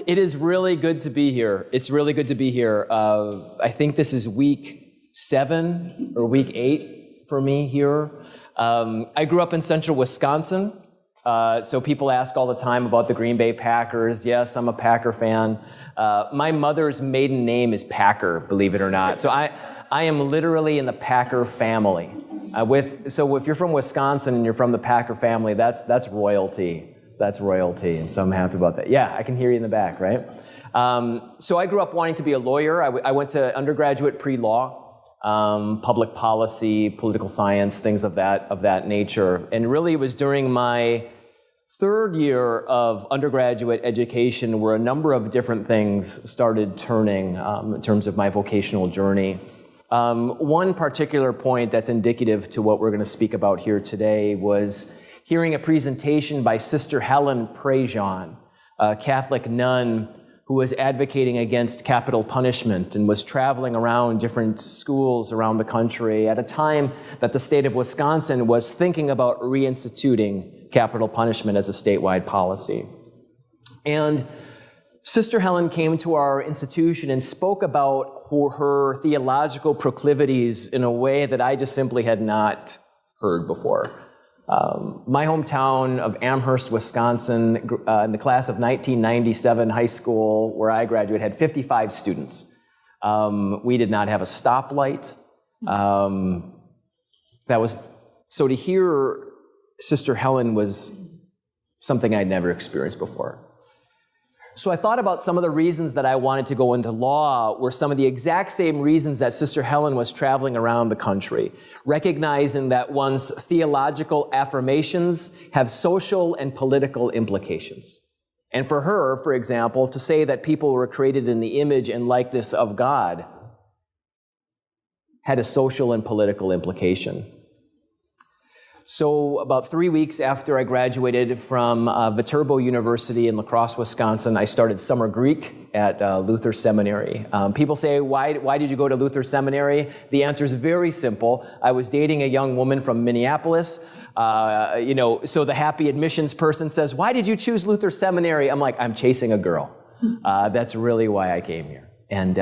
It is really good to be here. It's really good to be here. I think this is week 7 or week 8 for me here. I grew up in central Wisconsin, so people ask all the time about the Green Bay Packers. Yes, I'm a Packer fan. My mother's maiden name is Packer, believe it or not. So I am literally in the Packer family. So if you're from Wisconsin and you're from the Packer family, that's royalty. That's royalty, and so I'm happy about that. Yeah, I can hear you in the back, right? So I grew up wanting to be a lawyer. I went to undergraduate pre-law, public policy, political science, things of that nature. And really it was during my 3rd year of undergraduate education where a number of different things started turning in terms of my vocational journey. One particular point that's indicative to what we're going to speak about here today was hearing a presentation by Sister Helen Prejean, a Catholic nun who was advocating against capital punishment and was traveling around different schools around the country at a time that the state of Wisconsin was thinking about reinstituting capital punishment as a statewide policy. And Sister Helen came to our institution and spoke about her theological proclivities in a way that I just simply had not heard before. My hometown of Amherst, Wisconsin, in the class of 1997 high school where I graduated, had 55 students. We did not have a stoplight. So to hear Sister Helen was something I'd never experienced before. So I thought about some of the reasons that I wanted to go into law were some of the exact same reasons that Sister Helen was traveling around the country, recognizing that one's theological affirmations have social and political implications. And for her, for example, to say that people were created in the image and likeness of God had a social and political implication. So about 3 weeks after I graduated from Viterbo University in La Crosse, Wisconsin, I started summer Greek at Luther Seminary. People say, why did you go to Luther Seminary? The answer is very simple. I was dating a young woman from Minneapolis. So the happy admissions person says, why did you choose Luther Seminary? I'm like, I'm chasing a girl. That's really why I came here. And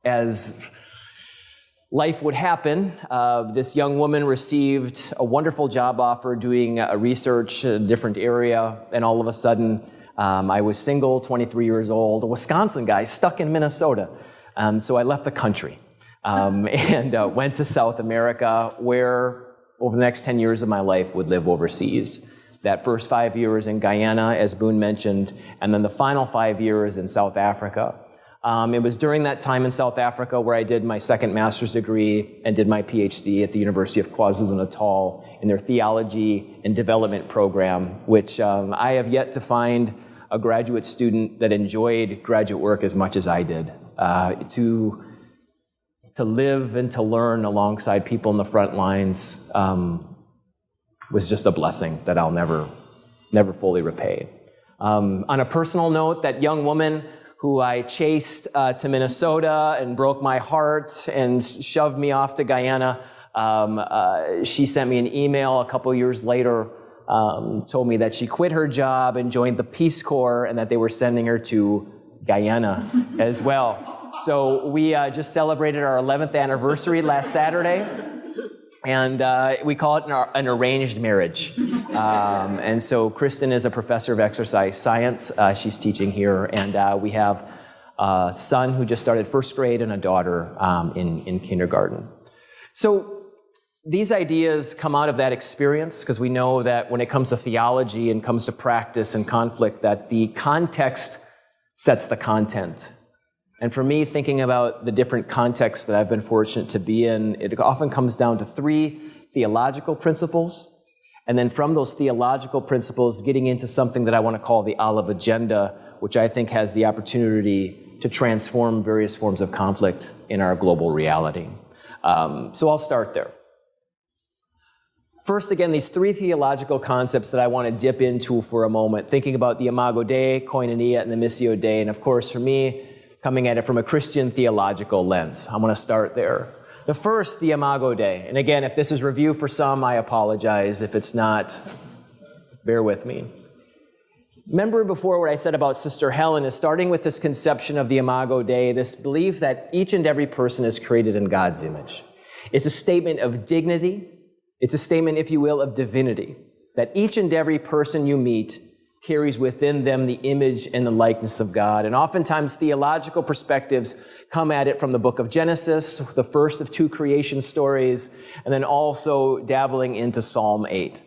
as life would happen, this young woman received a wonderful job offer doing research in a different area, and all of a sudden I was single, 23 years old, a Wisconsin guy stuck in Minnesota. So I left the country and went to South America, where over the next 10 years of my life would live overseas. That first 5 years in Guyana, as Boone mentioned, and then the final 5 years in South Africa. It was during that time in South Africa where I did my second master's degree and did my PhD at the University of KwaZulu-Natal in their theology and development program, which I have yet to find a graduate student that enjoyed graduate work as much as I did. To live and to learn alongside people in the front lines was just a blessing that I'll never fully repay. On a personal note, that young woman who I chased to Minnesota and broke my heart and shoved me off to Guyana, she sent me an email a couple years later, told me that she quit her job and joined the Peace Corps and that they were sending her to Guyana as well. So we just celebrated our 11th anniversary last Saturday, and we call it an arranged marriage. And so Kristen is a professor of exercise science. She's teaching here, and we have a son who just started first grade and a daughter in kindergarten. So these ideas come out of that experience because we know that when it comes to theology and comes to practice and conflict, that the context sets the content. And for me, thinking about the different contexts that I've been fortunate to be in, it often comes down to 3 theological principles. And then from those theological principles, getting into something that I want to call the olive agenda, which I think has the opportunity to transform various forms of conflict in our global reality. So I'll start there. First, again, these 3 theological concepts that I want to dip into for a moment, thinking about the Imago Dei, Koinonia, and the Missio Dei. And of course, for me, coming at it from a Christian theological lens. I'm going to start there. The first, the Imago Dei. And again, if this is review for some, I apologize. If it's not, bear with me. Remember before what I said about Sister Helen is starting with this conception of the Imago Dei, this belief that each and every person is created in God's image. It's a statement of dignity. It's a statement, if you will, of divinity, that each and every person you meet carries within them the image and the likeness of God. And oftentimes theological perspectives come at it from the book of Genesis, the first of 2 creation stories, and then also dabbling into Psalm 8.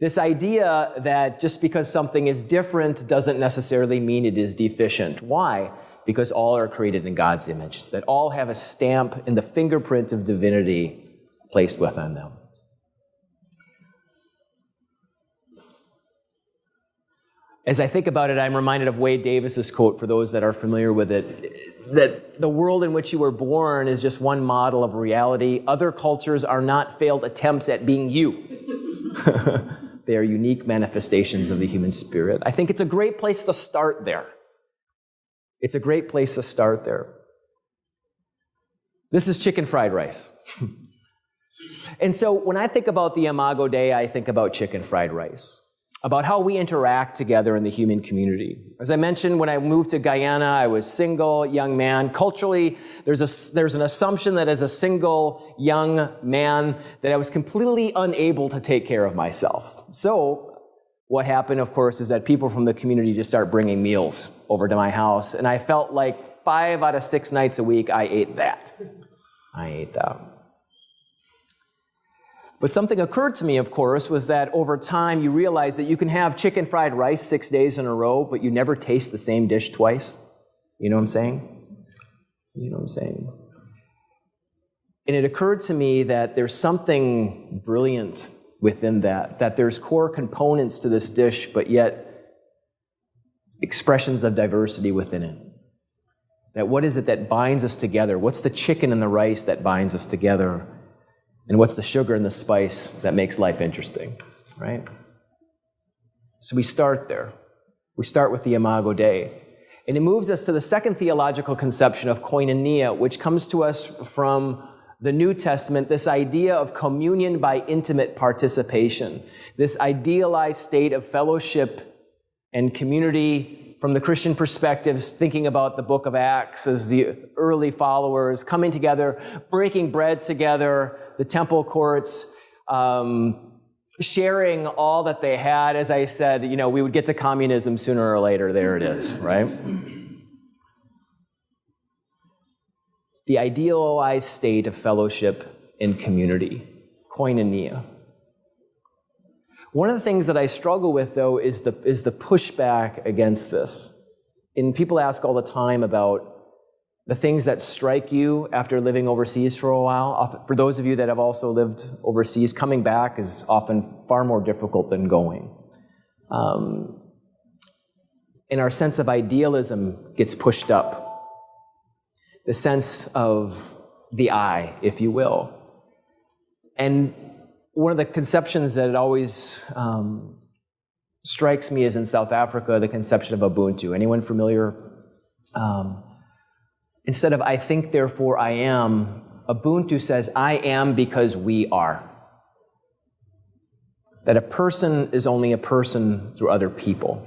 This idea that just because something is different doesn't necessarily mean it is deficient. Why? Because all are created in God's image, that all have a stamp and the fingerprint of divinity placed within them. As I think about it, I'm reminded of Wade Davis's quote, for those that are familiar with it, that the world in which you were born is just one model of reality. Other cultures are not failed attempts at being you. They are unique manifestations of the human spirit. I think it's a great place to start there. It's a great place to start there. This is chicken fried rice. And so when I think about the Imago Dei, I think about chicken fried rice, about how we interact together in the human community. As I mentioned, when I moved to Guyana, I was single, young man. Culturally, there's an assumption that as a single young man, that I was completely unable to take care of myself. So what happened, of course, is that people from the community just start bringing meals over to my house, and I felt like 5 out of 6 nights a week, I ate that. But something occurred to me, of course, was that over time you realize that you can have chicken fried rice 6 days in a row, but you never taste the same dish twice. You know what I'm saying? You know what I'm saying? And it occurred to me that there's something brilliant within that there's core components to this dish, but yet expressions of diversity within it. That what is it that binds us together? What's the chicken and the rice that binds us together? And what's the sugar and the spice that makes life interesting, right? So we start there. We start with the Imago Dei. And it moves us to the second theological conception of koinonia, which comes to us from the New Testament, this idea of communion by intimate participation, this idealized state of fellowship and community from the Christian perspectives, thinking about the book of Acts as the early followers coming together, breaking bread together, the temple courts, sharing all that they had. As I said, we would get to communism sooner or later. There it is, right? The idealized state of fellowship and community, koinonia. One of the things that I struggle with, though, is the pushback against this. And people ask all the time about the things that strike you after living overseas for a while. For those of you that have also lived overseas, coming back is often far more difficult than going. And our sense of idealism gets pushed up. The sense of the I, if you will. And one of the conceptions that it always strikes me is in South Africa, the conception of Ubuntu. Anyone familiar? Instead of I think, therefore I am, Ubuntu says I am because we are. That a person is only a person through other people.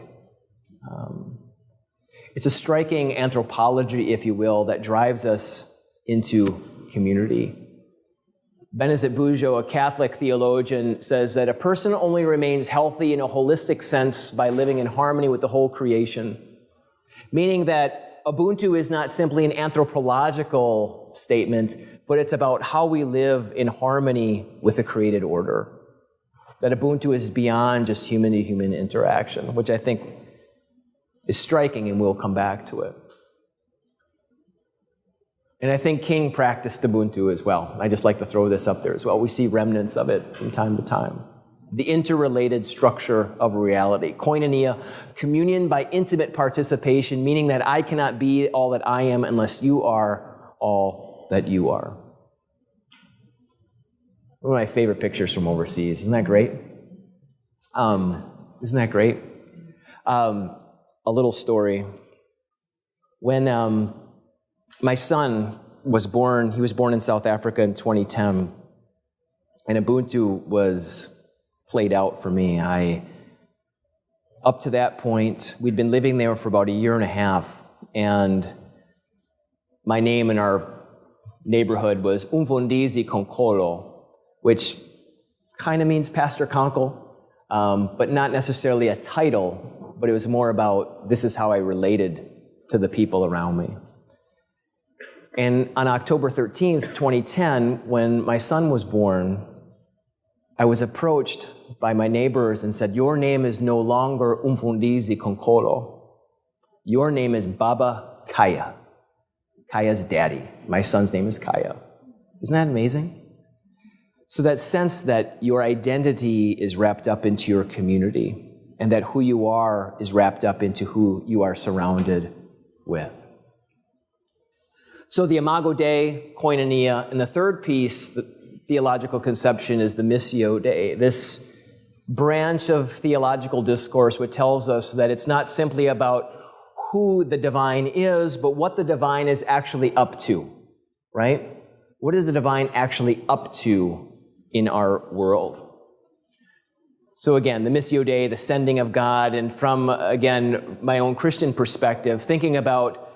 It's a striking anthropology, if you will, that drives us into community. Benazet Bujo, a Catholic theologian, says that a person only remains healthy in a holistic sense by living in harmony with the whole creation, meaning that Ubuntu is not simply an anthropological statement, but it's about how we live in harmony with the created order. That Ubuntu is beyond just human-to-human interaction, which I think is striking, and we'll come back to it. And I think King practiced Ubuntu as well. I just like to throw this up there as well. We see remnants of it from time to time. The interrelated structure of reality. Koinonia, communion by intimate participation, meaning that I cannot be all that I am unless you are all that you are. One of my favorite pictures from overseas. Isn't that great? Isn't that great? A little story. When my son was born, he was born in South Africa in 2010, and Ubuntu was played out for me. I up to that point, we'd been living there for about a year and a half, and my name in our neighborhood was Umfundisi Konkol, which kind of means Pastor Konkol, but not necessarily a title, but it was more about this is how I related to the people around me. And on October 13th, 2010, when my son was born, I was approached by my neighbors and said, your name is no longer Umfundisi Konkolo. Your name is Baba Kaya. Kaya's daddy. My son's name is Kaya. Isn't that amazing? So that sense that your identity is wrapped up into your community and that who you are is wrapped up into who you are surrounded with. So the Imago Dei, koinonia, and the third piece, the theological conception, is the Missio Dei, this branch of theological discourse which tells us that it's not simply about who the divine is, but what the divine is actually up to, right? What is the divine actually up to in our world? So again, the Missio Dei, the sending of God, and from, again, my own Christian perspective, thinking about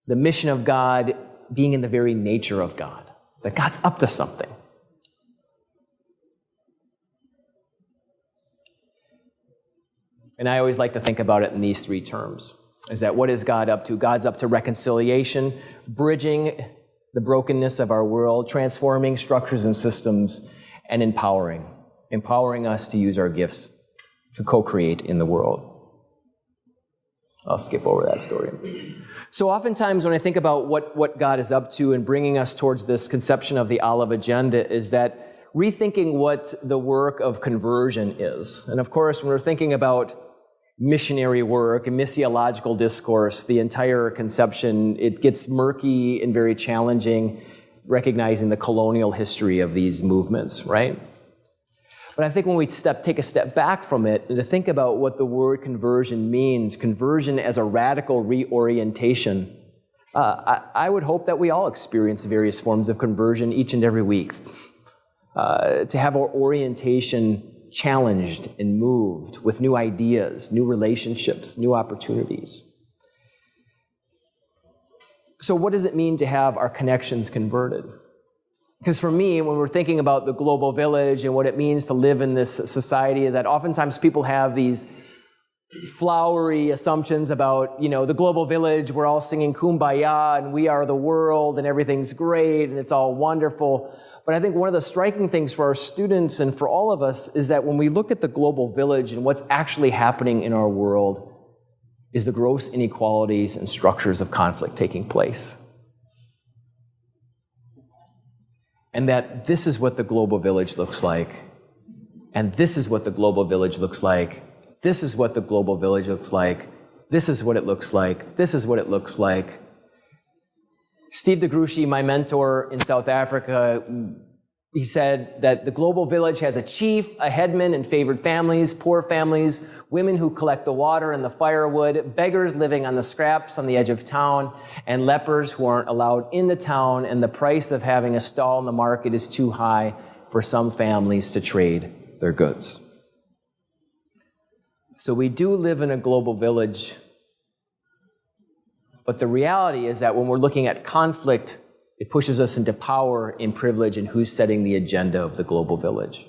the mission of God being in the very nature of God, that God's up to something. And I always like to think about it in these three terms. Is that what is God up to? God's up to reconciliation, bridging the brokenness of our world, transforming structures and systems, and empowering us to use our gifts to co-create in the world. I'll skip over that story. So oftentimes when I think about what God is up to and bringing us towards this conception of the olive agenda is that rethinking what the work of conversion is. And of course, when we're thinking about missionary work and missiological discourse, the entire conception, it gets murky and very challenging, recognizing the colonial history of these movements, right? But I think when we take a step back from it and to think about what the word conversion means, conversion as a radical reorientation, I would hope that we all experience various forms of conversion each and every week. To have our orientation challenged and moved with new ideas, new relationships, new opportunities. So what does it mean to have our connections converted? Because for me, when we're thinking about the global village and what it means to live in this society, is that oftentimes people have these flowery assumptions about, the global village, we're all singing Kumbaya and we are the world and everything's great and it's all wonderful. But I think one of the striking things for our students and for all of us is that when we look at the global village and what's actually happening in our world is the gross inequalities and structures of conflict taking place. And that this is what the global village looks like. And this is what the global village looks like. This is what the global village looks like. This is what it looks like. This is what it looks like. Steve de Gruchy, my mentor in South Africa, he said that the global village has a chief, a headman and favored families, poor families, women who collect the water and the firewood, beggars living on the scraps on the edge of town, and lepers who aren't allowed into town, and the price of having a stall in the market is too high for some families to trade their goods. So we do live in a global village, but the reality is that when we're looking at conflict, it pushes us into power and privilege and who's setting the agenda of the global village.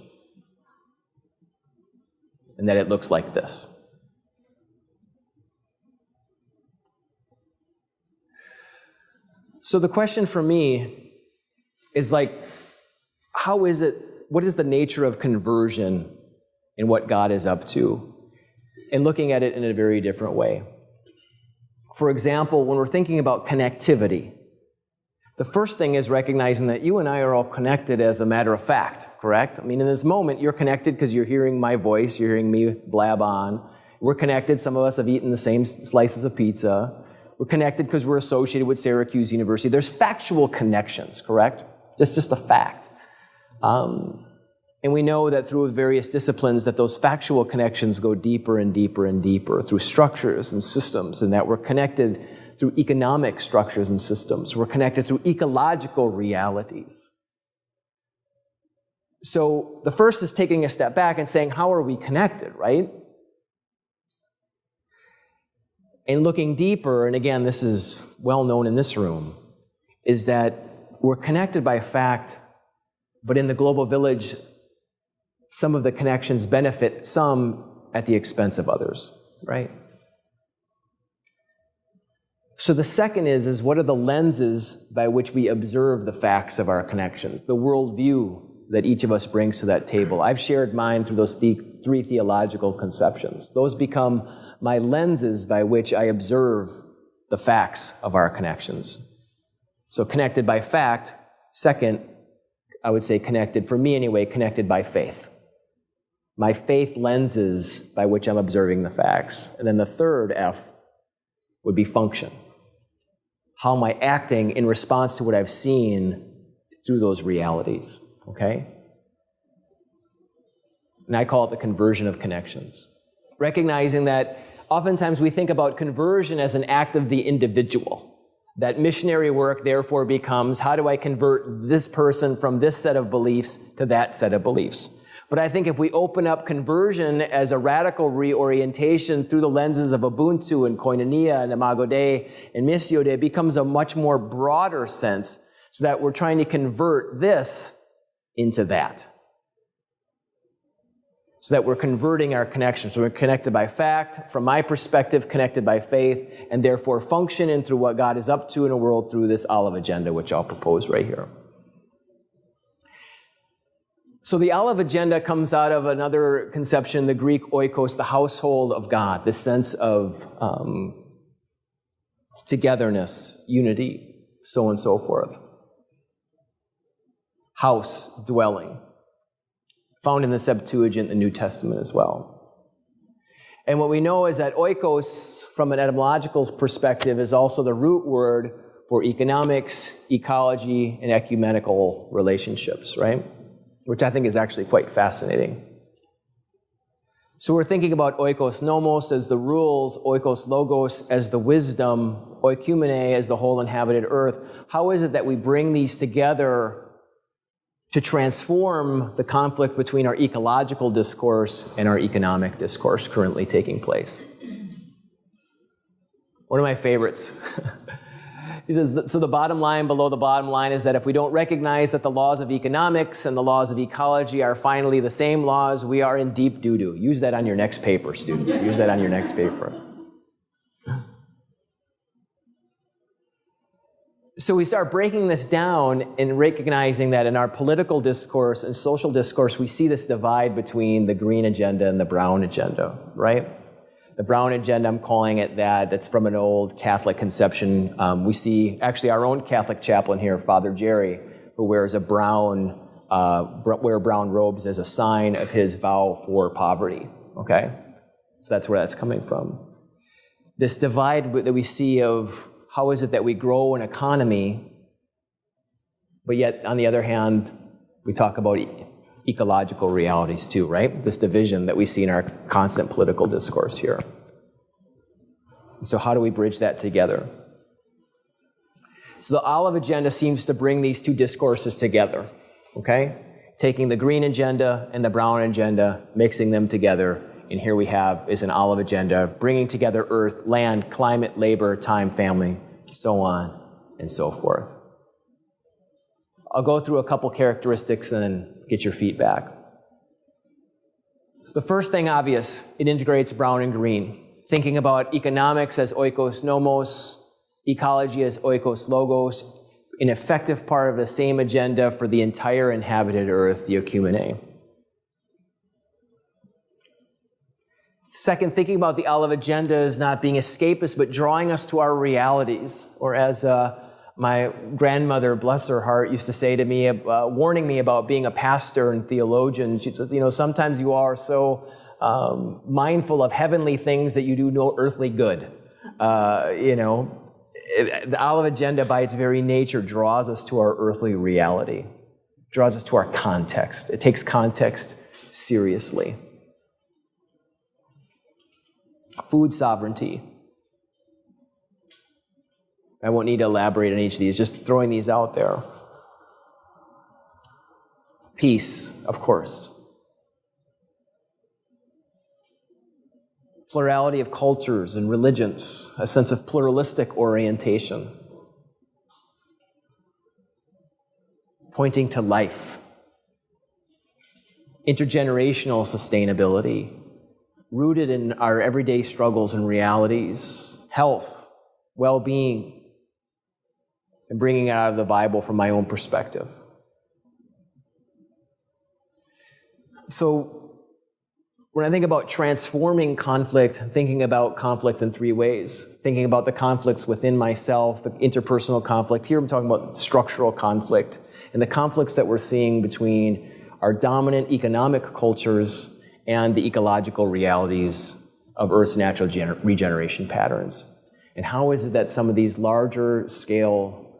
And that it looks like this. So the question for me is what is the nature of conversion and what God is up to? And looking at it in a very different way. For example, when we're thinking about connectivity, the first thing is recognizing that you and I are all connected as a matter of fact, correct? I mean, in this moment, you're connected because you're hearing my voice, you're hearing me blab on. We're connected, some of us have eaten the same slices of pizza. We're connected because we're associated with Syracuse University. There's factual connections, correct? Just a fact. And we know that through various disciplines that those factual connections go deeper and deeper and deeper through structures and systems, and that we're connected through economic structures and systems. We're connected through ecological realities. So the first is taking a step back and saying, how are we connected, right? And looking deeper, and again, this is well known in this room, is that we're connected by fact, but in the global village, some of the connections benefit some at the expense of others, right? So the second is what are the lenses by which we observe the facts of our connections, the worldview that each of us brings to that table. I've shared mine through those three theological conceptions. Those become my lenses by which I observe the facts of our connections. So connected by fact. Second, I would say connected, for me anyway, connected by faith. My faith lenses by which I'm observing the facts. And then the third F would be function. How am I acting in response to what I've seen through those realities, okay? And I call it the conversion of connections. Recognizing that oftentimes we think about conversion as an act of the individual. That missionary work therefore becomes, how do I convert this person from this set of beliefs to that set of beliefs? But I think if we open up conversion as a radical reorientation through the lenses of Ubuntu and Koinonia and Imago Dei and Missio Dei, it becomes a much more broader sense, so that we're trying to convert this into that. So that we're converting our connections. So we're connected by fact, from my perspective, connected by faith, and therefore function in through what God is up to in the world through this olive agenda, which I'll propose right here. So the olive agenda comes out of another conception, the Greek oikos, the household of God, this sense of togetherness, unity, so on and so forth. House, dwelling. Found in the Septuagint, the New Testament as well. And what we know is that oikos, from an etymological perspective, is also the root word for economics, ecology, and ecumenical relationships, right? Which I think is actually quite fascinating. So we're thinking about oikos nomos as the rules, oikos logos as the wisdom, oikumene as the whole inhabited earth. How is it that we bring these together to transform the conflict between our ecological discourse and our economic discourse currently taking place? One of my favorites. He says, so the bottom line below the bottom line is that if we don't recognize that the laws of economics and the laws of ecology are finally the same laws, we are in deep doo-doo. Use that on your next paper, students. Use that on your next paper. So we start breaking this down and recognizing that in our political discourse and social discourse, we see this divide between the green agenda and the brown agenda, right? The brown agenda, I'm calling it that. That's from an old Catholic conception. We see actually our own Catholic chaplain here, Father Jerry, who wears brown robes as a sign of his vow for poverty, okay? So that's where that's coming from. This divide that we see of how is it that we grow an economy, but yet, on the other hand, we talk about ecological realities too, right? This division that we see in our constant political discourse here. So how do we bridge that together? So the olive agenda seems to bring these two discourses together, okay? Taking the green agenda and the brown agenda, mixing them together, and here we have is an olive agenda, bringing together earth, land, climate, labor, time, family, so on and so forth. I'll go through a couple characteristics and then get your feedback. So the first thing obvious, it integrates brown and green. Thinking about economics as oikos nomos, ecology as oikos logos, an effective part of the same agenda for the entire inhabited earth, the oikumene. Second, thinking about the olive agenda as not being escapist, but drawing us to our realities. Or as my grandmother, bless her heart, used to say to me, warning me about being a pastor and theologian. She says, sometimes you are so mindful of heavenly things that you do no earthly good. The olive agenda by its very nature draws us to our earthly reality, draws us to our context. It takes context seriously. Food sovereignty. I won't need to elaborate on each of these, just throwing these out there. Peace, of course. plurality of cultures and religions, a sense of pluralistic orientation, pointing to life, intergenerational sustainability, rooted in our everyday struggles and realities, health, well-being, and bringing it out of the Bible from my own perspective. So when I think about transforming conflict, I'm thinking about conflict in three ways. Thinking about the conflicts within myself, the interpersonal conflict. Here I'm talking about structural conflict and the conflicts that we're seeing between our dominant economic cultures and the ecological realities of Earth's natural regeneration patterns. And how is it that some of these larger scale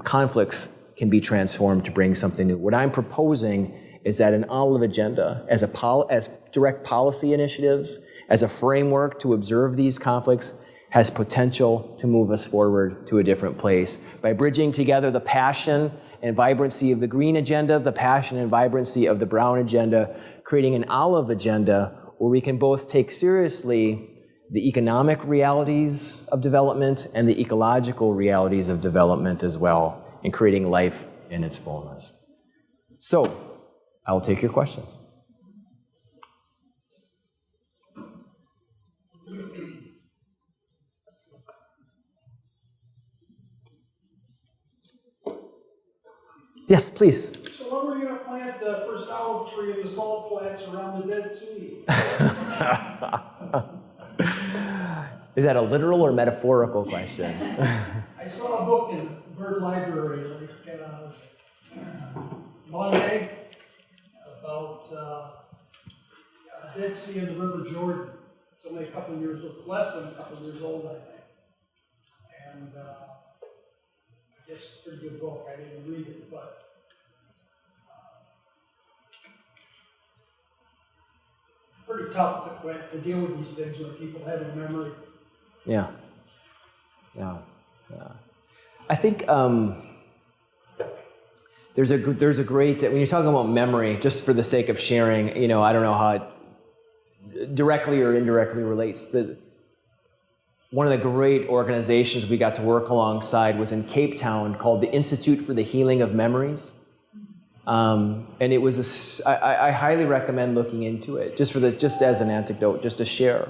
conflicts can be transformed to bring something new? What I'm proposing is that an olive agenda, as direct policy initiatives, as a framework to observe these conflicts, has potential to move us forward to a different place by bridging together the passion and vibrancy of the green agenda, the passion and vibrancy of the brown agenda, creating an olive agenda where we can both take seriously the economic realities of development and the ecological realities of development as well, and creating life in its fullness. So, I will take your questions. Yes, please. So when were you going to plant the first olive tree in the salt flats around the Dead Sea? Is that a literal or metaphorical question? I saw a book in Bird Library, like Monday, about Dead Sea and the River Jordan. It's only a couple of years old, less than a couple of years old, I think. And I guess it's a pretty good book. I didn't read it, but pretty tough to deal with these things when people have a memory. Yeah. I think there's a great, when you're talking about memory, just for the sake of sharing, I don't know how it directly or indirectly relates. One of the great organizations we got to work alongside was in Cape Town called the Institute for the Healing of Memories. And it was I highly recommend looking into it, just as an anecdote, just to share.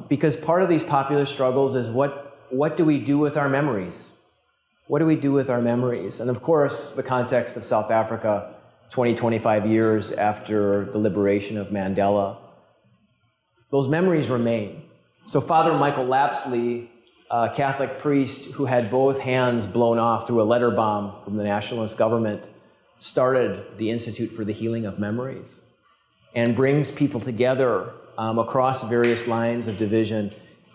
Because part of these popular struggles is what do we do with our memories? What do we do with our memories? And of course, the context of South Africa, 25 years after the liberation of Mandela, those memories remain. So Father Michael Lapsley, a Catholic priest who had both hands blown off through a letter bomb from the nationalist government, started the Institute for the Healing of Memories and brings people together across various lines of division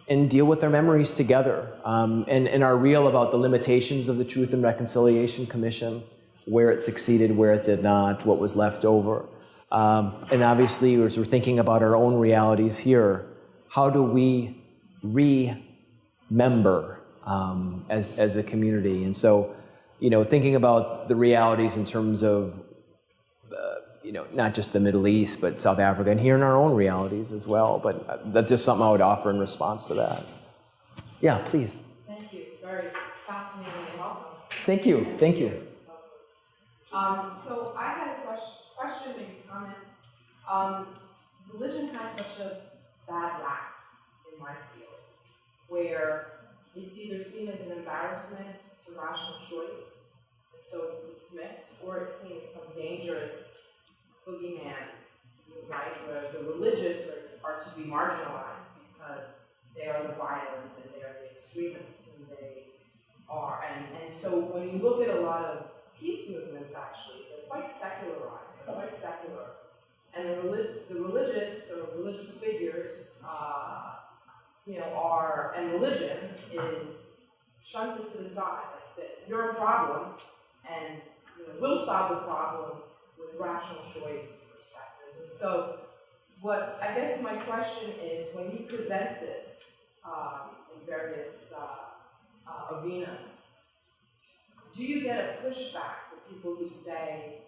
and deal with their memories together and are real about the limitations of the Truth and Reconciliation Commission, where it succeeded, where it did not, what was left over. And obviously, as we're thinking about our own realities here, how do we remember as a community? And so, thinking about the realities in terms of, not just the Middle East, but South Africa, and here in our own realities as well. But that's just something I would offer in response to that. Yeah, please. Thank you. Very fascinating and helpful. Thank you. Thank you. So I had a question, maybe comment. Religion has such a bad rap in my field, where it's either seen as an embarrassment to rational choice, and so it's dismissed, or it's seen as some dangerous boogeyman, right, where the religious are to be marginalized because they are the violent and they are the extremists, and they are, and so when you look at a lot of peace movements, actually, they're quite secularized, they're quite secular, and the religious or religious figures, are, and religion is shunted to the side, like that you're a problem, and we'll solve the problem with rational choice perspectives. And so, what I guess my question is, when you present this in various arenas, do you get a pushback with people who say,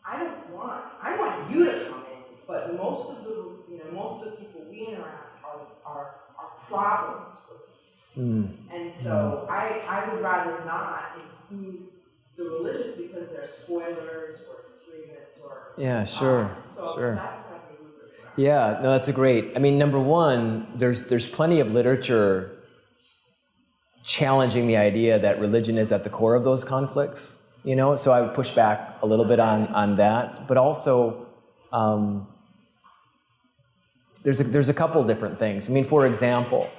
I want you to come in, but most of the people we interact are problems for peace. And so I would rather not include the religious because they're spoilers or extremists or sure. That's kind of the rubric. Yeah, no, that's a great. I mean, number one, there's plenty of literature challenging the idea that religion is at the core of those conflicts. So I would push back a little bit on that, but also there's a couple different things. I mean, for example,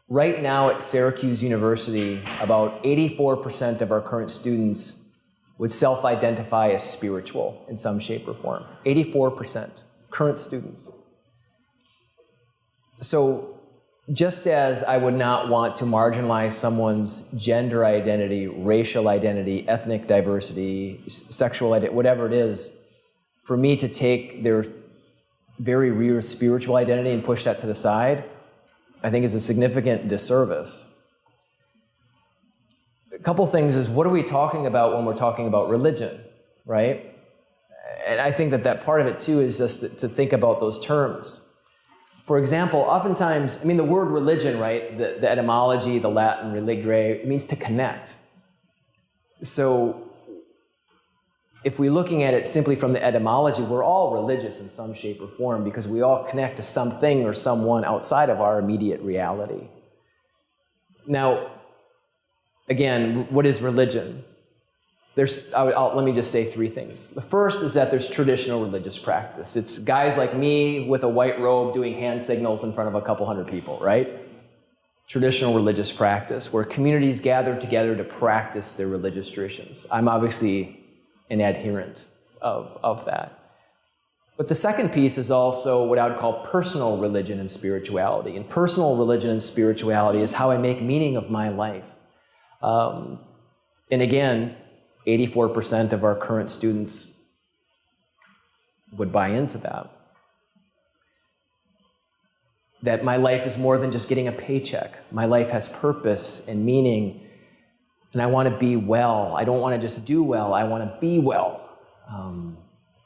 right now at Syracuse University, about 84% of our current students would self-identify as spiritual in some shape or form. 84% current students. So just as I would not want to marginalize someone's gender identity, racial identity, ethnic diversity, sexual identity, whatever it is, for me to take their very real spiritual identity and push that to the side, I think is a significant disservice. A couple things is, what are we talking about when we're talking about religion, right? And I think that part of it too is just to think about those terms. For example, oftentimes, I mean, the word religion, right, the etymology, the Latin religere, it means to connect. So if we're looking at it simply from the etymology, we're all religious in some shape or form because we all connect to something or someone outside of our immediate reality. Now, again, what is religion? Let me just say three things. The first is that there's traditional religious practice. It's guys like me with a white robe doing hand signals in front of a couple hundred people, right? Traditional religious practice, where communities gather together to practice their religious traditions. I'm obviously an adherent of that. But the second piece is also what I would call personal religion and spirituality. And personal religion and spirituality is how I make meaning of my life. And again, 84% of our current students would buy into that. That my life is more than just getting a paycheck. My life has purpose and meaning, and I want to be well. I don't want to just do well, I want to be well.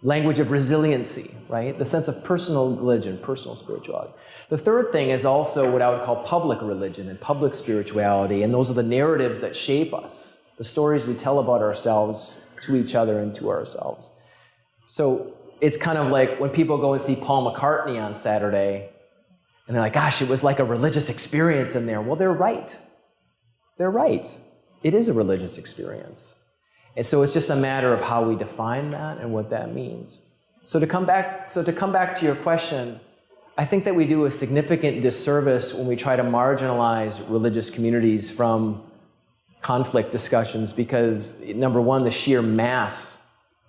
Language of resiliency, right? The sense of personal religion, personal spirituality. The third thing is also what I would call public religion and public spirituality, and those are the narratives that shape us. The stories we tell about ourselves to each other and to ourselves. So it's kind of like when people go and see Paul McCartney on Saturday, and they're like, gosh, it was like a religious experience in there. Well, they're right. They're right. It is a religious experience. And so it's just a matter of how we define that and what that means. So to come back to your question, I think that we do a significant disservice when we try to marginalize religious communities from conflict discussions because, number one, the sheer mass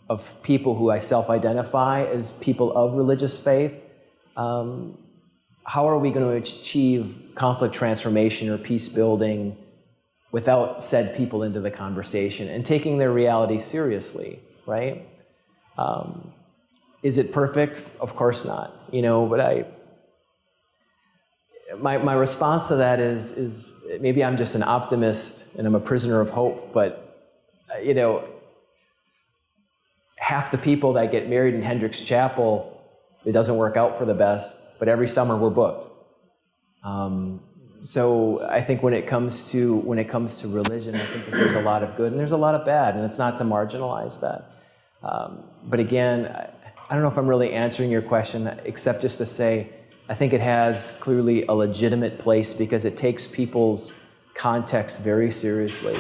of people who I self-identify as people of religious faith, how are we going to achieve conflict transformation or peace building without said people into the conversation and taking their reality seriously, right? Is it perfect? Of course not, but my response to that is maybe I'm just an optimist and I'm a prisoner of hope, but half the people that get married in Hendricks Chapel, it doesn't work out for the best, but every summer we're booked. So I think when it comes to religion, I think that there's a lot of good and there's a lot of bad, and it's not to marginalize that. But again, I don't know if I'm really answering your question, except just to say, I think it has clearly a legitimate place because it takes people's context very seriously.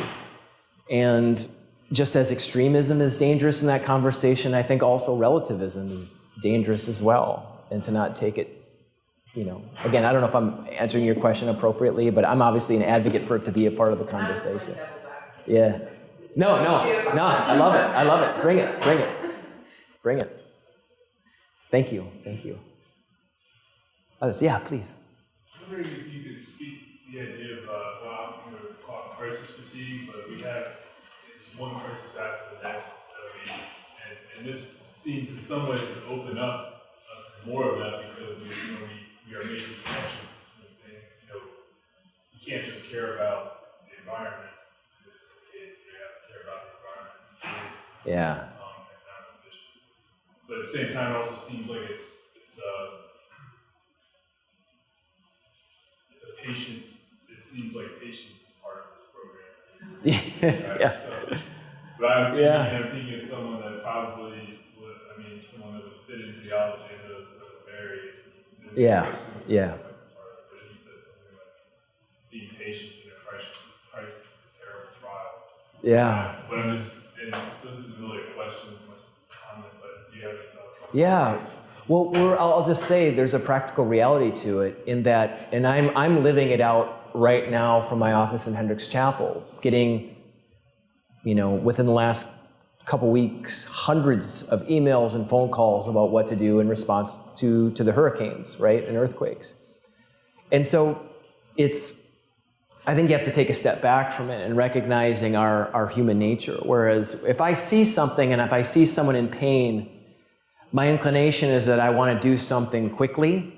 And just as extremism is dangerous in that conversation, I think also relativism is dangerous as well, and to not take it, again, I don't know if I'm answering your question appropriately, but I'm obviously an advocate for it to be a part of the conversation. Yeah. No, I love it. Bring it. Thank you. Others, yeah, please. I'm wondering if you could speak to the idea of, I'm going to call it crisis fatigue, but we have one crisis after the next, and this seems in some ways to open up us to more of that because we are making connections between things. You can't just care about the environment. In this case, you have to care about the environment. Yeah. Economic issues. But at the same time, it also seems like it's it's a patient. It seems like patience is part of this program. Yeah. So, but I'm thinking of someone that probably would. I mean, someone that would fit into the agenda of Mary. But he says something like being patient in a crisis is a terrible trial. Yeah. But I'm just, and so this is really a question as much as a comment, but do you have any thoughts on Yeah. Well, I'll just say there's a practical reality to it in that, and I'm living it out right now from my office in Hendricks Chapel, getting, within the last couple weeks, hundreds of emails and phone calls about what to do in response to the hurricanes, right, and earthquakes. And so I think you have to take a step back from it and recognizing our human nature. Whereas if I see something and if I see someone in pain, my inclination is that I want to do something quickly.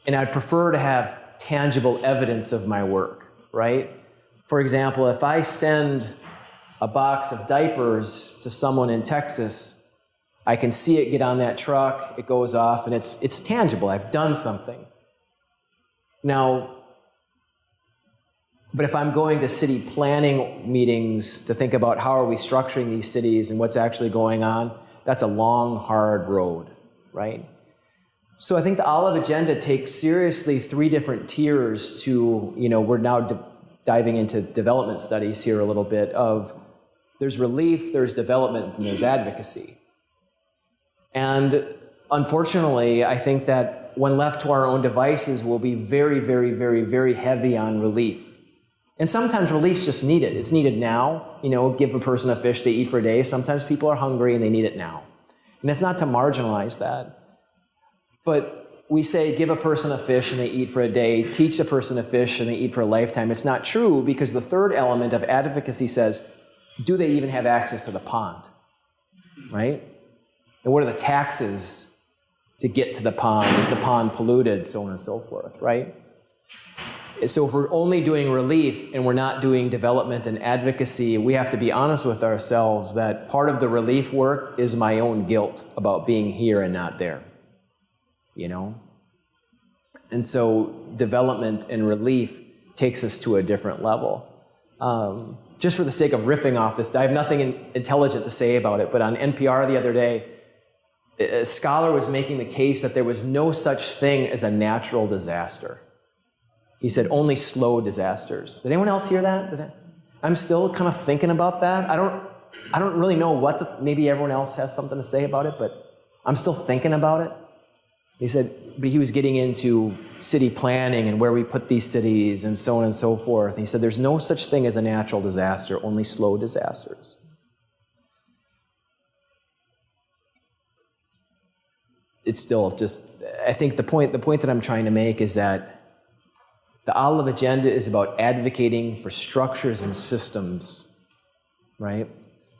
And I'd prefer to have tangible evidence of my work, right? For example, if I send a box of diapers to someone in Texas, I can see it get on that truck, it goes off, and it's tangible. I've done something. Now, but if I'm going to city planning meetings to think about how are we structuring these cities and what's actually going on, that's a long, hard road, right? So I think the Olive Agenda takes seriously 3 different tiers to, we're now diving into development studies here a little bit of there's relief, there's development, and there's advocacy. And unfortunately, I think that when left to our own devices, we'll be very, very, very, very heavy on relief. And sometimes relief's just needed. It's needed now. Give a person a fish they eat for a day. Sometimes people are hungry and they need it now. And it's not to marginalize that. But we say give a person a fish and they eat for a day, teach a person a fish and they eat for a lifetime. It's not true because the third element of advocacy says, do they even have access to the pond, right? And what are the taxes to get to the pond? Is the pond polluted? So on and so forth, right? So if we're only doing relief and we're not doing development and advocacy, we have to be honest with ourselves that part of the relief work is my own guilt about being here and not there, And so development and relief takes us to a different level. Just for the sake of riffing off this, I have nothing intelligent to say about it, but on NPR the other day, a scholar was making the case that there was no such thing as a natural disaster. He said only slow disasters. Did anyone else hear that? I'm still kind of thinking about that. I don't really know maybe everyone else has something to say about it, but I'm still thinking about it. He said, but he was getting into city planning and where we put these cities and so on and so forth. He said there's no such thing as a natural disaster, only slow disasters. It's still just, I think the point that I'm trying to make is that the Olive Agenda is about advocating for structures and systems, right?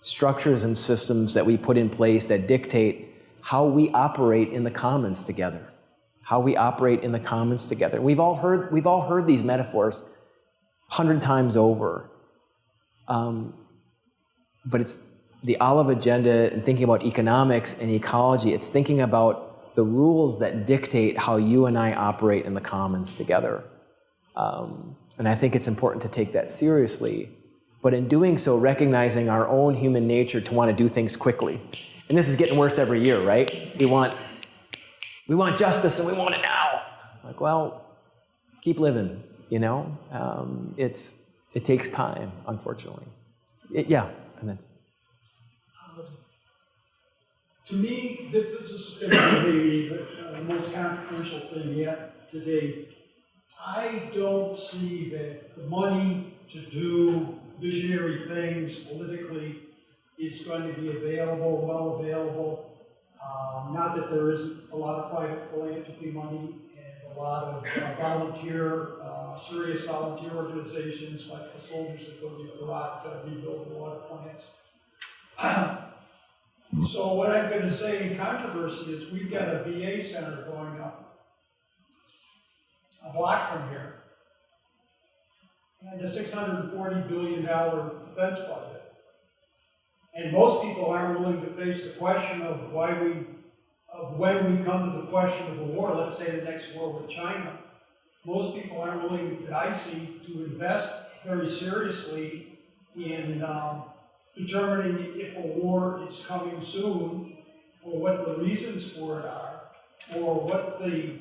Structures and systems that we put in place that dictate how we operate in the commons together. How we operate in the commons together. We've all heard these metaphors 100 times over. But it's the Olive Agenda and thinking about economics and ecology. It's thinking about the rules that dictate how you and I operate in the commons together. And I think it's important to take that seriously. But in doing so, recognizing our own human nature to want to do things quickly. And this is getting worse every year, right? We want justice and we want it now. Like, well, keep living, It takes time, unfortunately. And that's. To me, this is maybe the most controversial thing yet today. I don't see that the money to do visionary things politically is going to be well available. Not that there isn't a lot of private philanthropy money and a lot of serious volunteer organizations like the soldiers that go to Iraq to rebuild the water plants. So what I'm going to say in controversy is we've got a VA center going up a block from here, and a $640 billion defense budget. And most people aren't willing to face the question of why we of when we come to the question of a war, let's say the next war with China, most people aren't willing, that I see, to invest very seriously in determining if a war is coming soon, or what the reasons for it are, or what the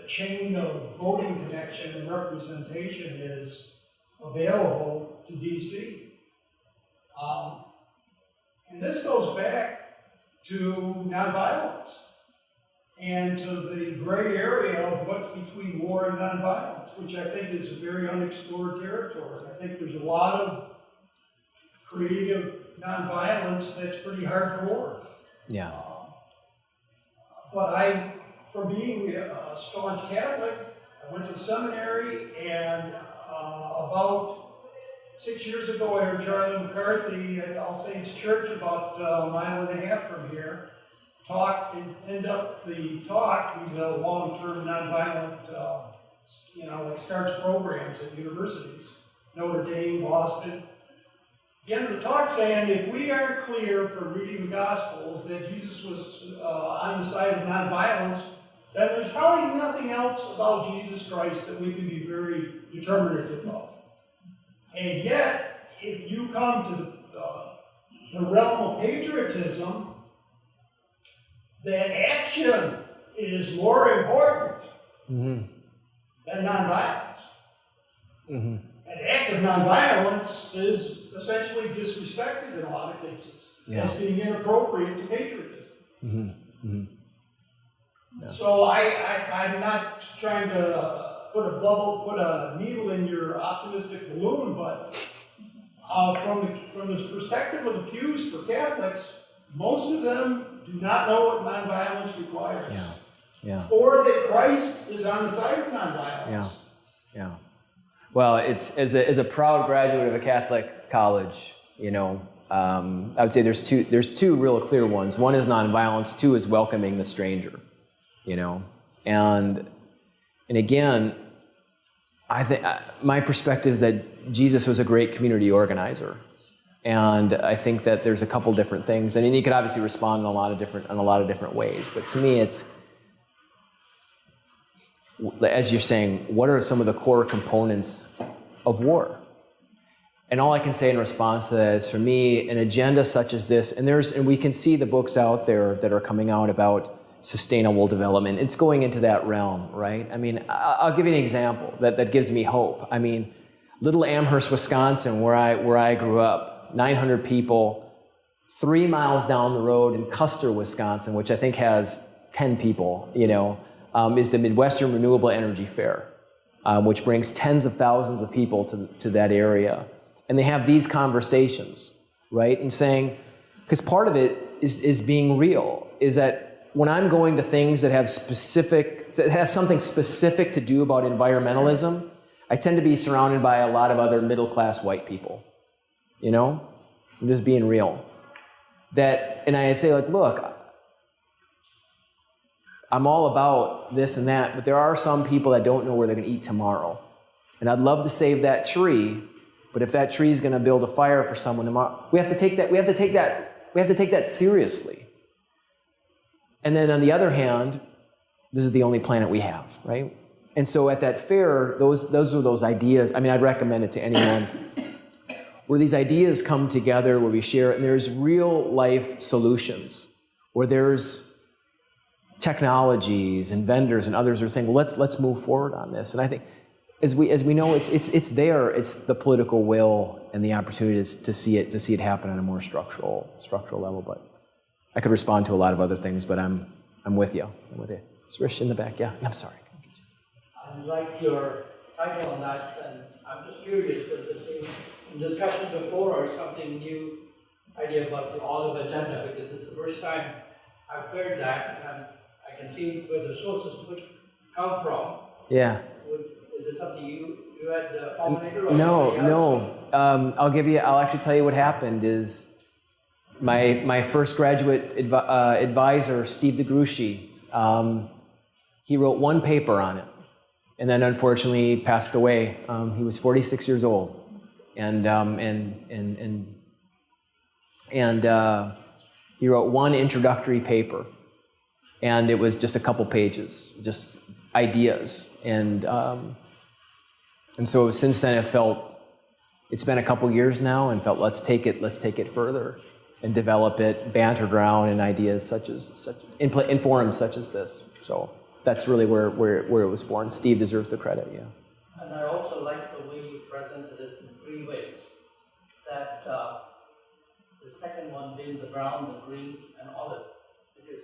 chain of voting connection and representation is available to DC. And this goes back to nonviolence and to the gray area of what's between war and nonviolence, which I think is a very unexplored territory. I think there's a lot of creative nonviolence that's pretty hard for war. Yeah. But for being a staunch Catholic, I went to the seminary, and about 6 years ago, I heard Charlie McCarthy at All Saints Church, about a mile and a half from here, talk, and end up the talk. He's a long-term nonviolent, like starts programs at universities, Notre Dame, Boston. The end of the talk saying, if we aren't clear from reading the Gospels that Jesus was on the side of nonviolence, then there's probably nothing else about Jesus Christ that we can be very determinative of. And yet, if you come to the realm of patriotism, that action is more important than nonviolence. An act of nonviolence is essentially disrespected in a lot of cases as being inappropriate to patriotism. So I'm not trying to put a needle in your optimistic balloon, but from the perspective of the pews for Catholics, most of them do not know what nonviolence requires. Or that Christ is on the side of nonviolence. Well, it's as a proud graduate of a Catholic college, I would say there's two real clear ones. One is nonviolence. Two is welcoming the stranger. And again, I think my perspective is that Jesus was a great community organizer, and I think that there's a couple different things. I mean, you could obviously respond in a lot of different ways, but to me, it's, as you're saying, what are some of the core components of war? And all I can say in response to that is, for me, an agenda such as this, and we can see the books out there that are coming out about sustainable development. It's going into that realm, right? I mean, I'll give you an example that gives me hope. I mean, little Amherst, Wisconsin, where I grew up, 900 people. 3 miles down the road in Custer, Wisconsin, which I think has 10 people, is the Midwestern Renewable Energy Fair, which brings tens of thousands of people to that area. And they have these conversations, right? And saying, because part of it is being real, is that when I'm going to things that have something specific to do about environmentalism, I tend to be surrounded by a lot of other middle-class white people. I'm just being real. And I say, look, I'm all about this and that, but there are some people that don't know where they're going to eat tomorrow. And I'd love to save that tree, but if that tree is going to build a fire for someone tomorrow, we have to take that seriously. And then on the other hand, this is the only planet we have, right? And so at that fair, those are those ideas. I mean, I'd recommend it to anyone, where these ideas come together, where we share, and there's real life solutions, where there's technologies and vendors and others are saying, well, let's move forward on this. And I think, as we know, it's there. It's the political will and the opportunity to see it happen on a more structural level. But I could respond to a lot of other things, but I'm with you. It's Rich in the back. Yeah, I'm sorry. I like your title on that, and I'm just curious, was this thing in discussions before or something new idea about the olive agenda? Because this is the first time I've heard that, and I can see where the sources would come from. Yeah. Is it something you had formulated? Or No. I'll actually tell you what happened is my first graduate advisor, Steve de Gruchy, he wrote one paper on it, and then unfortunately passed away. He was 46 years old, and he wrote one introductory paper. And it was just a couple pages, just ideas. And so since then it's been a couple years now, and felt let's take it further and develop it, bantered around in ideas in forums such as this. So that's really where it was born. Steve deserves the credit, yeah. And I also like the way you presented it in 3 ways. That the second one being the brown, the green, and olive. Because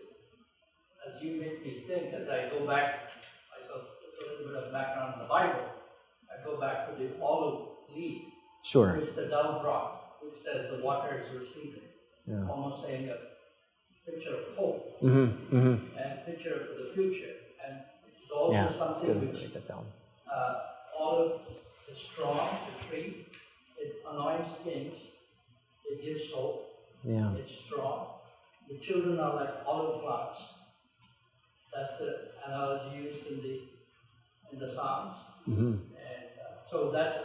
as you make me think, as I go back, myself with a little bit of background in the Bible, I go back to the olive leaf. Sure. Which the dove dropped, which says the water is receding. Yeah. Almost saying a picture of hope and picture for the future. And it's also something which write that down. olive is strong, the tree, it anoints kings, it gives hope, it's strong. The children are like olive plants. That's the analogy used in the Psalms. And so that's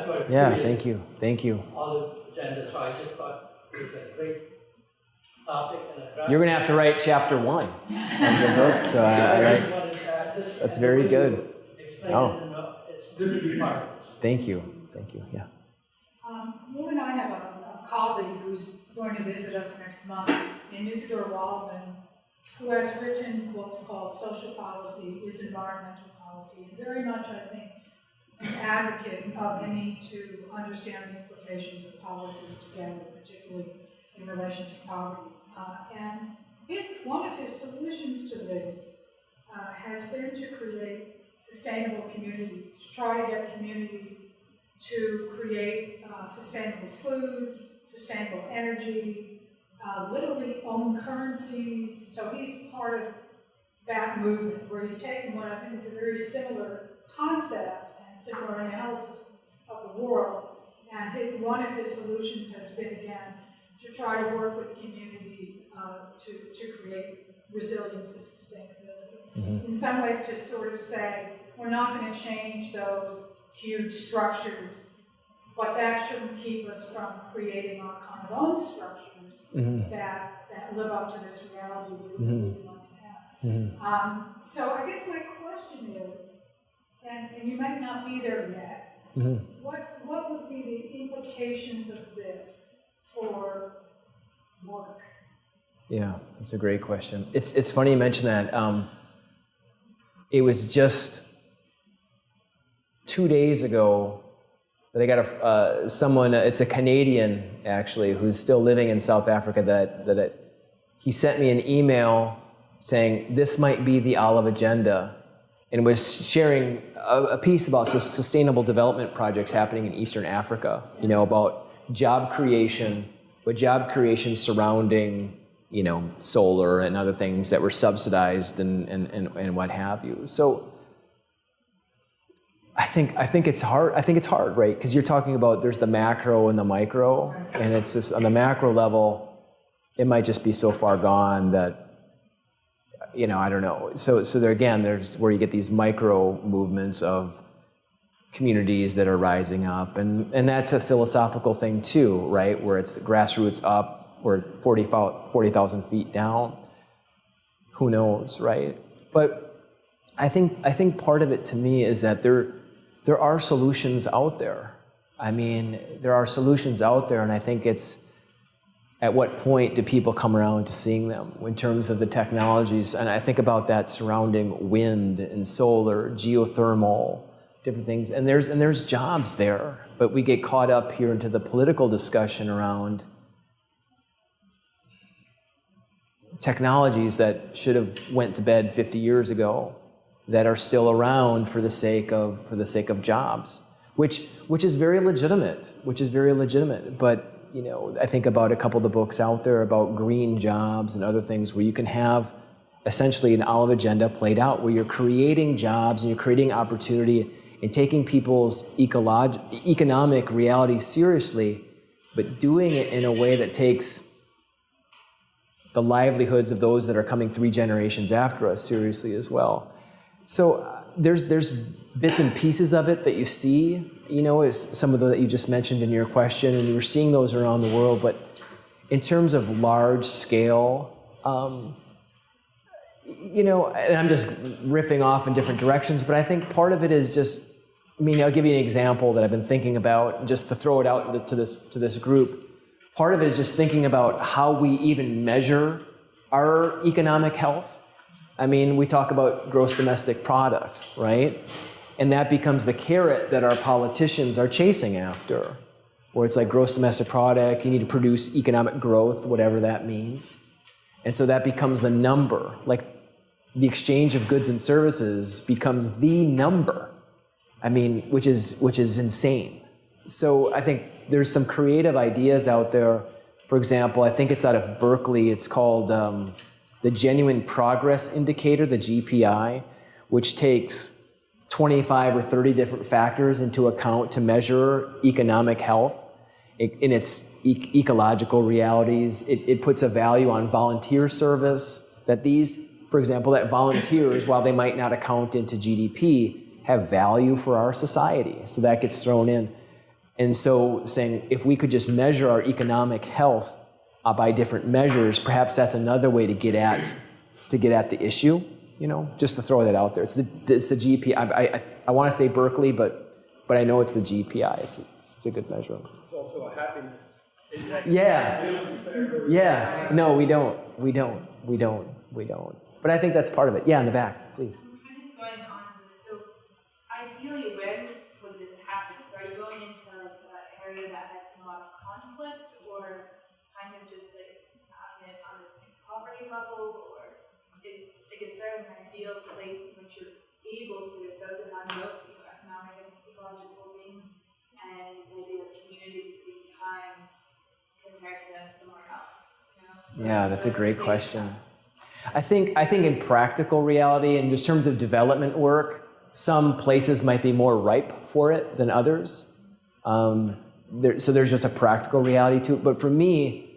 what. Yeah, thank you. Olive agenda. So I just thought it was a great topic and a. You're going to have to write chapter 1 of the book. So that's very good. It's good to be part of this. Thank you. Yeah. Lou and I have a colleague who's going to visit us next month, named Isidore Waldman, who has written books called Social Policy is Environmental Policy, and very much, I think, an advocate of the need to understand the implications of policies together, particularly in relation to poverty. And one of his solutions to this has been to create sustainable communities, to try to get communities to create sustainable food, sustainable energy, literally own currencies. So he's part of that movement, where he's taken what I think is a very similar concept and similar analysis of the world. And one of his solutions has been, again, to try to work with communities to create resilience and sustainability. In some ways, to sort of say, we're not going to change those huge structures, but that shouldn't keep us from creating our kind of own structures that live up to this reality we really want to have. So I guess my question is, and you might not be there yet, what would be the implications of this for work? Yeah, that's a great question. It's funny you mention that. It was just 2 days ago that I got someone. It's a Canadian actually who's still living in South Africa. That he sent me an email saying this might be the olive agenda, and was sharing a piece about sustainable development projects happening in Eastern Africa. About job creation, but job creation surrounding solar and other things that were subsidized and what have you. So I think it's hard. I think it's hard, right? Because you're talking about there's the macro and the micro, and it's just on the macro level, it might just be so far gone that I don't know. So there's where you get these micro movements of communities that are rising up, and that's a philosophical thing too, right? Where it's grassroots up, or 40,000 feet down. Who knows, right? But I think part of it to me is that there are solutions out there. I mean, there are solutions out there, and I think it's at what point do people come around to seeing them in terms of the technologies? And I think about that surrounding wind and solar, geothermal, different things. And there's jobs there, but we get caught up here into the political discussion around technologies that should have went to bed 50 years ago that are still around for the sake of jobs, which is very legitimate. But I think about a couple of the books out there about green jobs and other things where you can have essentially an olive agenda played out, where you're creating jobs and you're creating opportunity and taking people's economic reality seriously, but doing it in a way that takes the livelihoods of those that are coming 3 generations after us seriously as well. So there's bits and pieces of it that you see, is some of that you just mentioned in your question, and you're seeing those around the world. But in terms of large scale, and I'm just riffing off in different directions, but I think part of it is just, I'll give you an example that I've been thinking about, just to throw it out to this group. Part of it is just thinking about how we even measure our economic health. We talk about gross domestic product, right? And that becomes the carrot that our politicians are chasing after, where it's like gross domestic product, you need to produce economic growth, whatever that means. And so that becomes the number. Like the exchange of goods and services becomes the number. Which is insane. So I think there's some creative ideas out there. For example, I think it's out of Berkeley. It's called the Genuine Progress Indicator, the GPI, which takes 25 or 30 different factors into account to measure economic health in its ecological realities. It puts a value on volunteer service, that for example, that volunteers, while they might not account into GDP, have value for our society. So that gets thrown in. And so saying, if we could just measure our economic health by different measures, perhaps that's another way to get at the issue, just to throw that out there. It's the GPI. I want to say Berkeley, but I know it's the GPI. It's a good measure. It's also a happiness index. Yeah. No, we don't. But I think that's part of it. Yeah, in the back, please. Going on this, so ideally, when would this happen? So are you going into an area that has a lot of conflict, or kind of just having it on the same property level, or is there an ideal place in which you're able to focus on both economic and ecological things and this idea of community at the same time compared to somewhere else? Yeah, that's a great question. I think in practical reality, and just terms of development work, some places might be more ripe for it than others. So there's just a practical reality to it. But for me,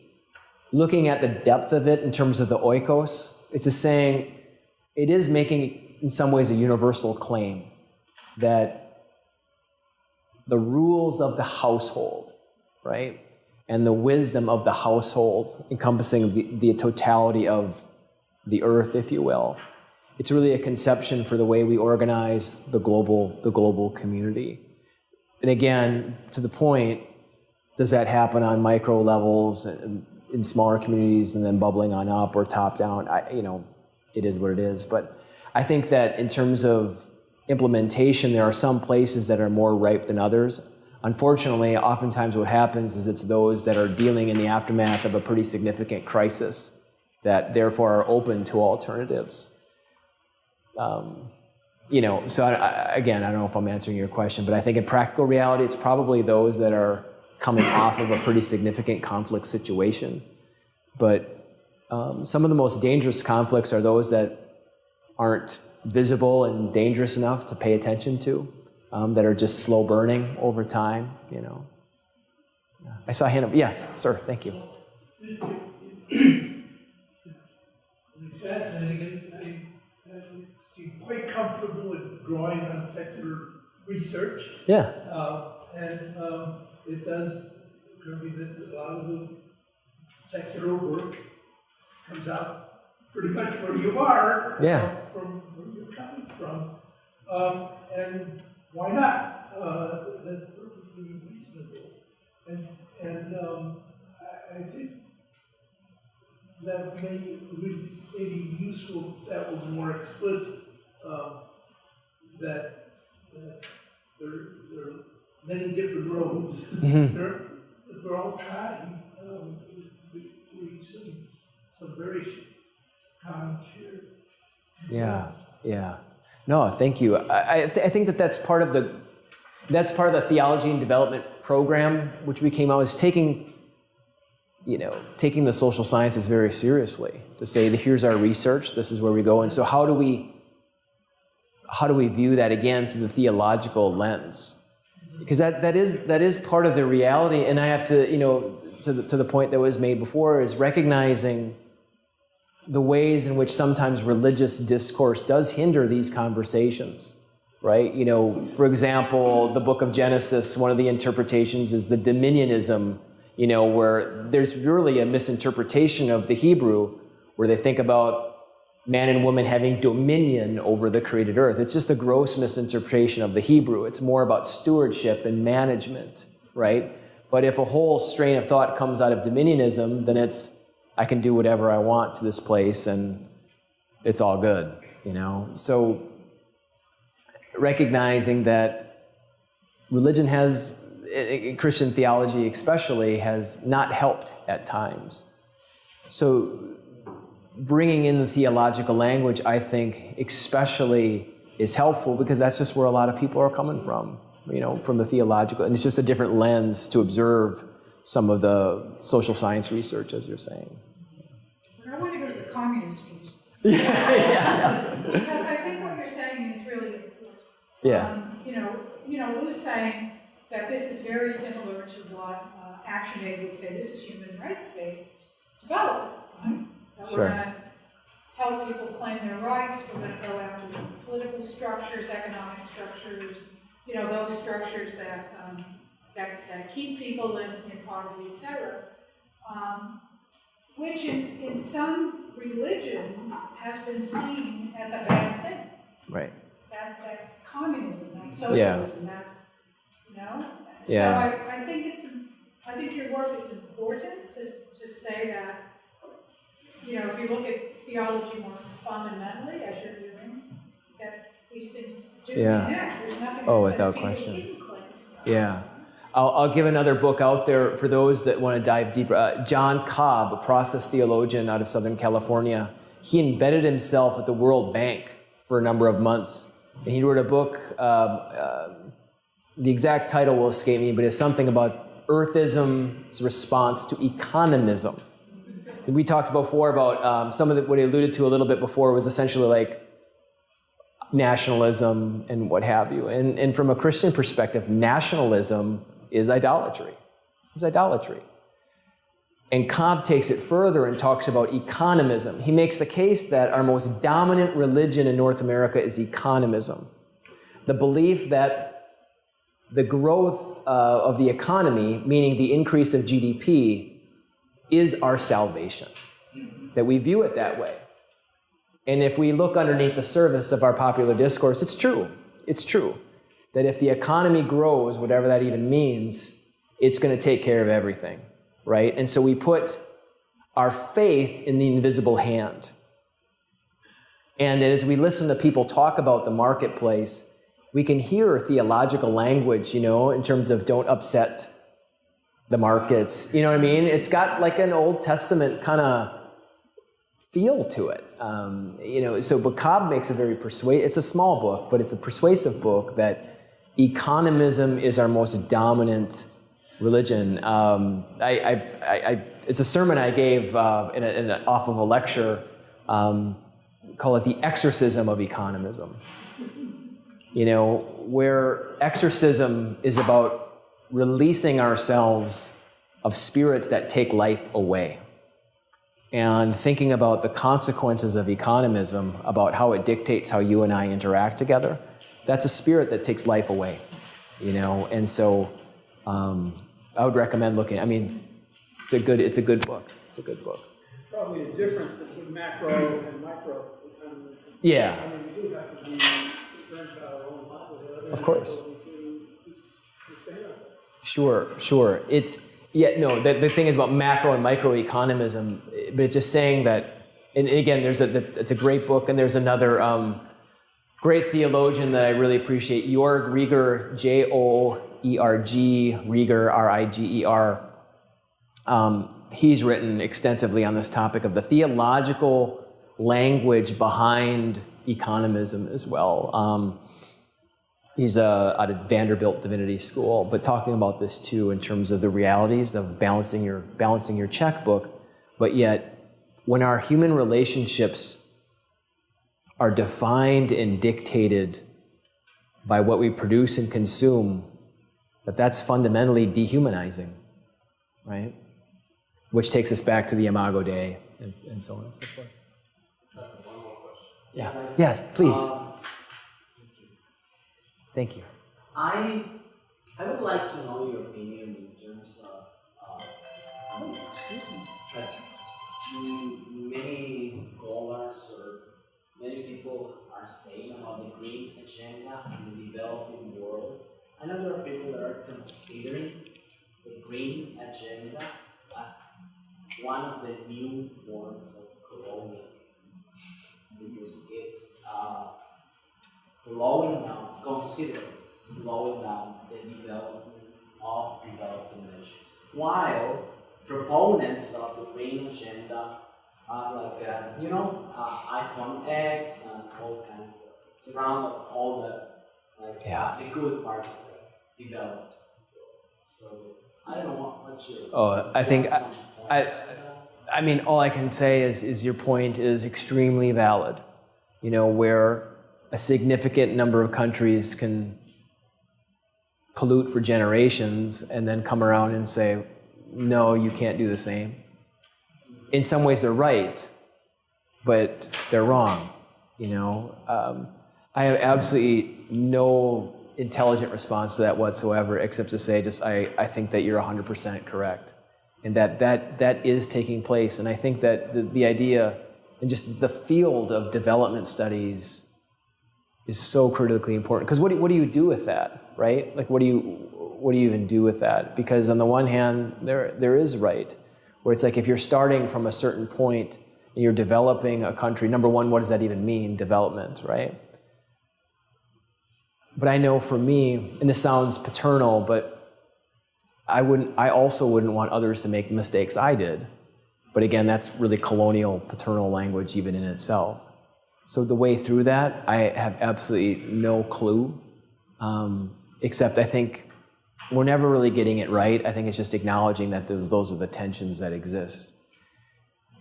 looking at the depth of it in terms of the oikos, it's just saying it is making, in some ways, a universal claim that the rules of the household, right, and the wisdom of the household, encompassing the totality of the earth, if you will. It's really a conception for the way we organize the global community. And again, to the point, does that happen on micro levels in smaller communities and then bubbling on up or top down? It is what it is. But I think that in terms of implementation, there are some places that are more ripe than others. Unfortunately, oftentimes what happens is it's those that are dealing in the aftermath of a pretty significant crisis that therefore are open to alternatives. So again, I don't know if I'm answering your question, but I think in practical reality, it's probably those that are coming off of a pretty significant conflict situation. But some of the most dangerous conflicts are those that aren't visible and dangerous enough to pay attention to, that are just slow burning over time, I saw a hand up. Yes, sir, thank you. Fascinating. I seem quite comfortable with drawing on secular research. Yeah. It does occur to me that a lot of the secular work comes out pretty much where you are, from where you're coming from. And why not? That's perfectly reasonable. I think that would be useful if that was more explicit, that there are many different roads. We're all trying to reach some very common shared. Yeah. No, thank you. I think that's part of the theology and development program, which we came out as taking the social sciences very seriously, to say that here's our research, this is where we go, and so how do we view that again through the theological lens? Because that is part of the reality, and I have to, to the point that was made before, is recognizing the ways in which sometimes religious discourse does hinder these conversations, right? For example, the book of Genesis, one of the interpretations is the dominionism, where there's really a misinterpretation of the Hebrew, where they think about man and woman having dominion over the created earth. It's just a gross misinterpretation of the Hebrew. It's more about stewardship and management, right? But if a whole strain of thought comes out of dominionism, then it's, I can do whatever I want to this place and it's all good, you know? So recognizing that religion has, Christian theology especially, has not helped at times. So bringing in the theological language, I think, especially is helpful because that's just where a lot of people are coming from, you know, from the theological, and it's just a different lens to observe some of the social science research, as you're saying. But I want to go to the communist views. Yeah. Because I think what you're saying is really important. Yeah. You know, Lou's saying that this is very similar to what Action Aid would say. This is human rights-based development, right? That Sure. we're going to help people claim their rights. We're going to go after political structures, economic structures, you know, those structures that that keep people in poverty, etc. Which in some religions has been seen as a bad thing. Right. That's communism, that's socialism, that's, you know? Yeah. So I think your work is important to say that, you know, if you look at theology more fundamentally, as you're doing, that these things do connect. There's nothing that without says question. people shouldn't claim this. Yeah. I'll give another book out there for those that want to dive deeper. John Cobb, a process theologian out of Southern California, he embedded himself at the World Bank for a number of months. And he wrote a book, the exact title will escape me, but it's something about Earthism's response to economism. And we talked before about some of what he alluded to a little bit before was essentially like nationalism and what have you. And from a Christian perspective, nationalism is idolatry. It's idolatry. And Cobb takes it further and talks about economism. He makes the case that our most dominant religion in North America is economism. The belief that the growth of the economy, meaning the increase of GDP, is our salvation. That we view it that way. And if we look underneath the surface of our popular discourse, it's true. It's true. That if the economy grows, whatever that even means, it's going to take care of everything. Right? And so we put our faith in the invisible hand. And as we listen to people talk about the marketplace, we can hear theological language, you know, in terms of don't upset the markets. You know what I mean? It's got like an Old Testament kind of feel to it. You know, so but Cobb makes a very it's a small book, but it's a persuasive book that economism is our most dominant religion. It's a sermon I gave off of a lecture, call it the exorcism of economism. You know, where exorcism is about releasing ourselves of spirits that take life away. And thinking about the consequences of economism, about how it dictates how you and I interact together, that's a spirit that takes life away, you know, and so I would recommend looking. I mean, it's a good book. It's a good book. There's probably a difference between macro and micro economy. Yeah. I mean, we do have to be concerned about our own livelihood. Of course. To sustain ourselves. Sure. The thing is about macro and micro economism, but it's just saying that, and again, it's a great book, and there's another great theologian that I really appreciate, Jörg Rieger, J-O-E-R-G, Rieger, R-I-G-E-R. He's written extensively on this topic of the theological language behind economism as well. He's out of Vanderbilt Divinity School, but talking about this too in terms of the realities of balancing your checkbook, but yet when our human relationships are defined and dictated by what we produce and consume, that's fundamentally dehumanizing, right? Which takes us back to the Imago Dei and so on and so forth. One more question. Yeah. Yes, please. Thank you. I would like to know your opinion in terms of that many scholars or many people are saying about the green agenda in the developing world. I know there are people that are considering the green agenda as one of the new forms of colonialism, because it's considerably slowing down the development of developing nations. While proponents of the green agenda are like, iPhone X and all kinds of, surround all the good parts of the developed world. So I don't know what's your. I think I mean, all I can say is your point is extremely valid. Where a significant number of countries can pollute for generations and then come around and say, no, you can't do the same. In some ways they're right, but they're wrong. I have absolutely no intelligent response to that whatsoever, except to say I think that you're 100% correct. And that is taking place. And I think that the idea and just the field of development studies is so critically important. Because what do you do with that, right? Like, what do you even do with that? Because on the one hand, there is right, where it's like if you're starting from a certain point and you're developing a country, number one, what does that even mean, development, right? But I know for me, and this sounds paternal, but I also wouldn't want others to make the mistakes I did. But again, that's really colonial, paternal language even in itself. So the way through that, I have absolutely no clue, except I think we're never really getting it right. I think it's just acknowledging that those are the tensions that exist.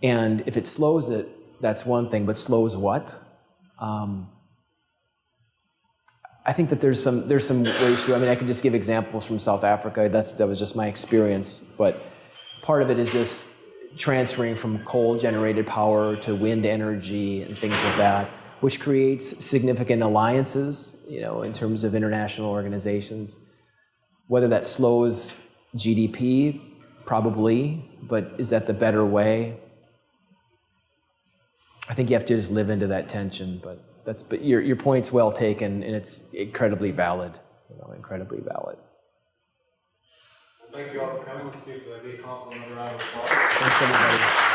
And if it slows it, that's one thing, but slows what? I think that there's some ways to. I mean, I can just give examples from South Africa. That was just my experience. But part of it is just transferring from coal-generated power to wind energy and things like that, which creates significant alliances, in terms of international organizations. Whether that slows GDP, probably, but is that the better way? I think you have to just live into that tension, but your point's well taken, and it's incredibly valid. Incredibly valid. Thank you all for coming. Let's give a big compliment, round of applause. Thanks, everybody.